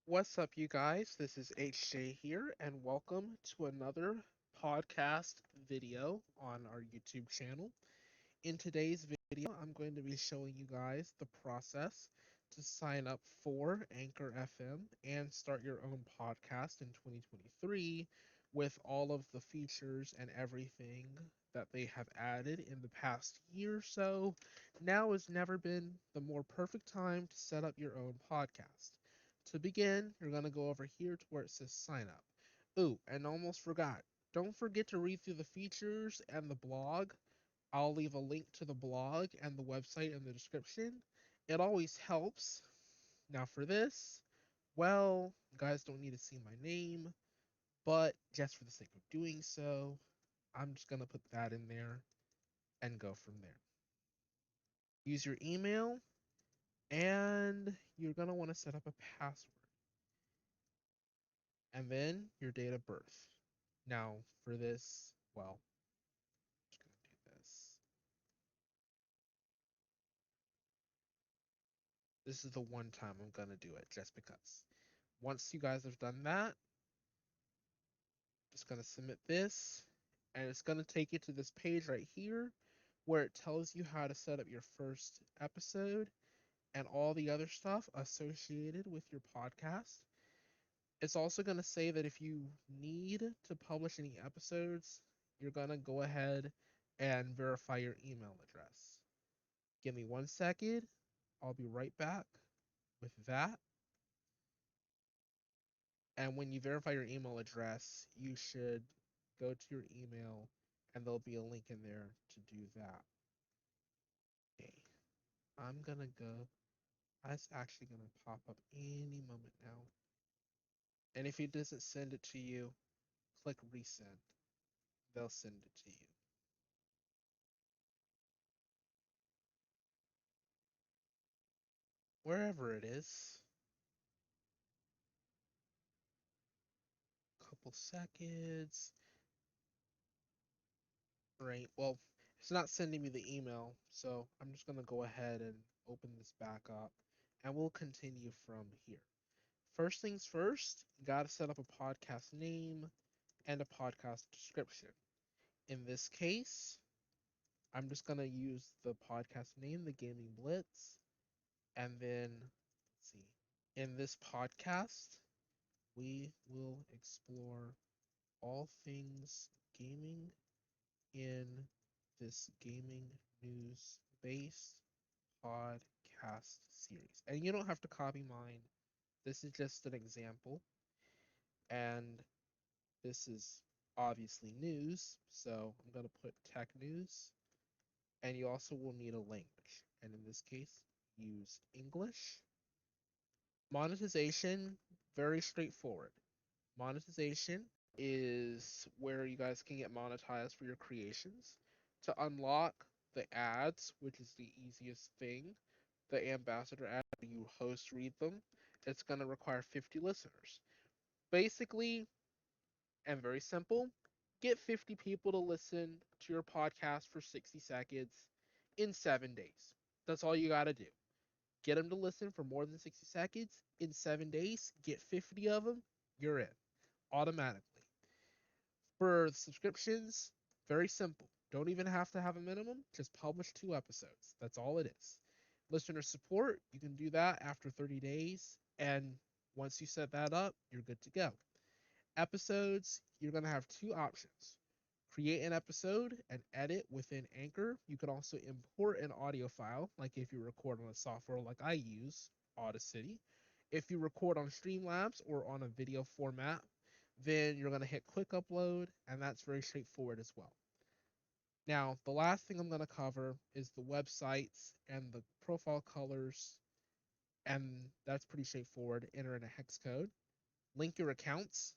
What's up, you guys? This is HJ here, and welcome to another podcast video on our YouTube channel. In today's video, I'm going to be showing you guys the process to sign up for Anchor FM and start your own podcast in 2023 with all of the features and everything that they have added in the past year or so. Now has never been the more perfect time to set up your own podcast. To begin, you're going to go over here to where it says sign up. Ooh, and almost forgot. Don't forget to read through the features and the blog. I'll leave a link to the blog and the website in the description. It always helps. Now, for this, well, you guys don't need to see my name, but just for the sake of doing so, I'm just going to put that in there and go from there. Use your email, and you're going to want to set up a password, and then your date of birth. Now, for this, well, I'm just going to do this. This is the one time I'm going to do it just because. Once you guys have done that, just going to submit this, and it's going to take you to this page right here where it tells you how to set up your first episode and all the other stuff associated with your podcast. It's also going to say that if you need to publish any episodes, you're going to go ahead and verify your email address. Give me 1 second. I'll be right back with that. And when you verify your email address, you should go to your email and there'll be a link in there to do that. Okay. I'm gonna go. That's actually gonna pop up any moment now. And if it doesn't send it to you, click resend. They'll send it to you. Wherever it is. Couple seconds. Right. Well, it's not sending me the email, so I'm just gonna go ahead and open this back up and we'll continue from here. First things first, you got to set up a podcast name and a podcast description. In this case, I'm just going to use the podcast name, The Gaming Blitz, and then, let's see, in this podcast, we will explore all things gaming in this gaming news based podcast series. And you don't have to copy mine, this is just an example. And this is obviously news, so I'm going to put tech news. And you also will need a language. And in this case, use English. Monetization, very straightforward. Monetization is where you guys can get monetized for your creations. To unlock the ads, which is the easiest thing, the ambassador ad, you host read them, it's going to require 50 listeners. Basically, and very simple. Get 50 people to listen to your podcast for 60 seconds in 7 days. That's all you got to do. Get them to listen for more than 60 seconds in 7 days. Get 50 of them. You're in automatically. For subscriptions, very simple. Don't even have to have a minimum. Just publish 2 episodes. That's all it is. Listener support, you can do that after 30 days. And once you set that up, you're good to go. Episodes, you're going to have two options. Create an episode and edit within Anchor. You can also import an audio file, like if you record on a software like I use, Audacity. If you record on Streamlabs or on a video format, then you're going to hit quick upload, and that's very straightforward as well. Now, the last thing I'm going to cover is the websites and the profile colors, and that's pretty straightforward. Enter in a hex code, link your accounts,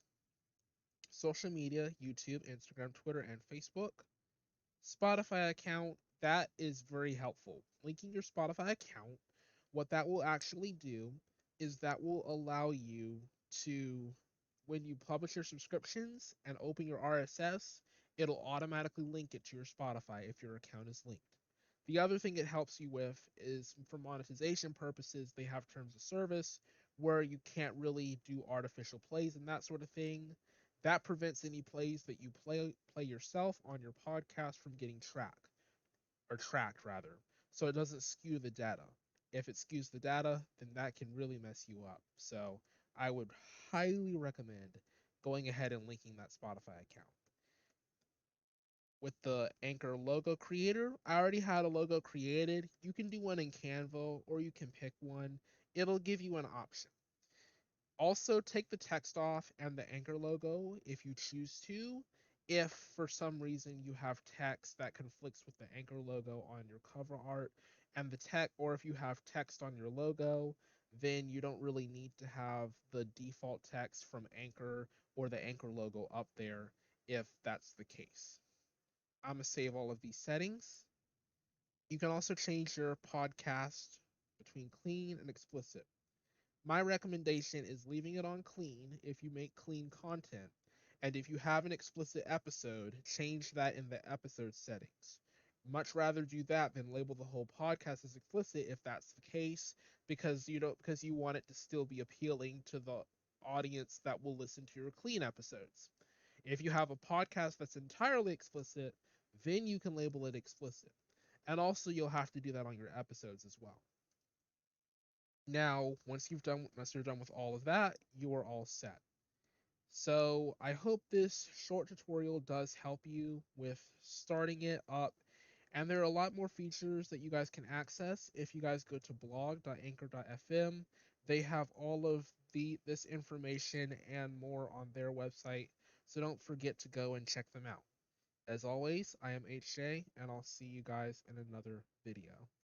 social media, YouTube, Instagram, Twitter, and Facebook. Spotify account, that is very helpful. Linking your Spotify account, what that will actually do is that will allow you to, when you publish your subscriptions and open your RSS, it'll automatically link it to your Spotify if your account is linked. The other thing it helps you with is for monetization purposes, they have terms of service where you can't really do artificial plays and that sort of thing. That prevents any plays that you play yourself on your podcast from getting tracked rather. So it doesn't skew the data. If it skews the data, then that can really mess you up. So I would highly recommend going ahead and linking that Spotify account. With the Anchor logo creator, I already had a logo created. You can do one in Canva or you can pick one. It'll give you an option. Also, take the text off and the Anchor logo if you choose to. If for some reason you have text that conflicts with the Anchor logo on your cover art and the text, or if you have text on your logo, then you don't really need to have the default text from Anchor or the Anchor logo up there if that's the case. I'm going to save all of these settings. You can also change your podcast between clean and explicit. My recommendation is leaving it on clean if you make clean content. And if you have an explicit episode, change that in the episode settings. Much rather do that than label the whole podcast as explicit if that's the case, because you want it to still be appealing to the audience that will listen to your clean episodes. If you have a podcast that's entirely explicit, then you can label it explicit. And also you'll have to do that on your episodes as well. Now, once you're done with all of that, you are all set. So I hope this short tutorial does help you with starting it up. And there are a lot more features that you guys can access if you guys go to blog.anchor.fm. They have all of this information and more on their website. So don't forget to go and check them out. As always, I am HJ, and I'll see you guys in another video.